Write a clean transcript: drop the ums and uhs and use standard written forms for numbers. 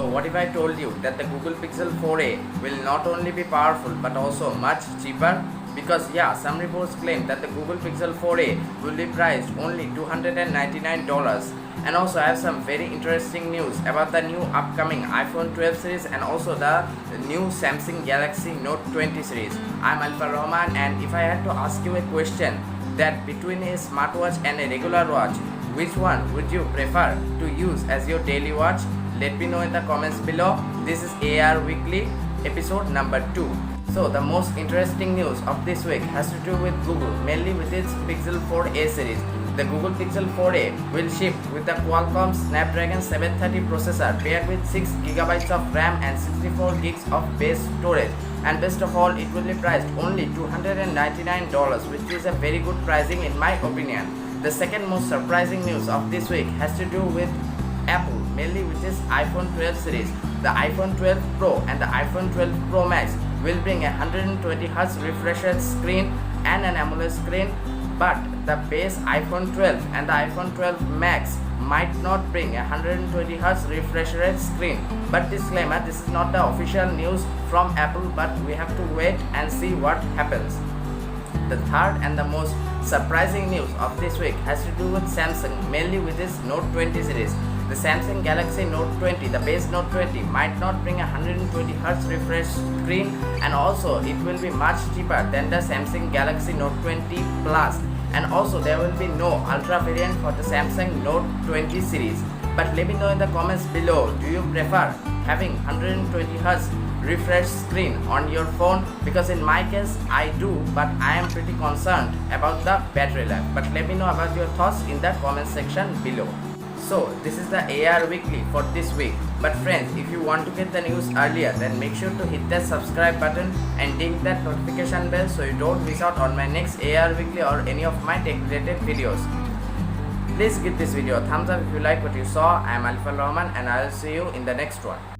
So what if I told you that the Google Pixel 4a will not only be powerful but also much cheaper? Because yeah, some reports claim that the Google Pixel 4a will be priced only $299. And also I have some very interesting news about the new upcoming iPhone 12 series and also the new Samsung Galaxy Note 20 series. I'm Alfa Rahman, and if I had to ask you a question that between a smartwatch and a regular watch, which one would you prefer to use as your daily watch? Let me know in the comments below. This is AR Weekly episode number 2. So the most interesting news of this week has to do with Google, mainly with its Pixel 4a series. The Google Pixel 4a will ship with the Qualcomm Snapdragon 730 processor paired with 6GB of RAM and 64GB of base storage. And best of all, it will be priced only $299, which is a very good pricing in my opinion. The second most surprising news of this week has to do with Apple, mainly with its iPhone 12 series. The iPhone 12 Pro and the iPhone 12 Pro Max will bring a 120Hz refresh rate screen and an AMOLED screen, but the base iPhone 12 and the iPhone 12 Max might not bring a 120Hz refresh rate screen. But disclaimer, this is not the official news from Apple, but we have to wait and see what happens. The third and the most surprising news of this week has to do with Samsung, mainly with its Note 20 series. The Samsung Galaxy Note 20, the base Note 20, might not bring a 120Hz refresh screen, and also it will be much cheaper than the Samsung Galaxy Note 20 Plus. And also there will be no Ultra variant for the Samsung Note 20 series. But let me know in the comments below, do you prefer having 120Hz refresh screen on your phone? Because in my case I do, but I am pretty concerned about the battery life. But let me know about your thoughts in the comment section below. So this is the AR Weekly for this week. But friends, if you want to get the news earlier, then make sure to hit that subscribe button and ding that notification bell so you don't miss out on my next AR Weekly or any of my tech related videos. Please give this video a thumbs up if you like what you saw. I am Alfa Rahman, and I will see you in the next one.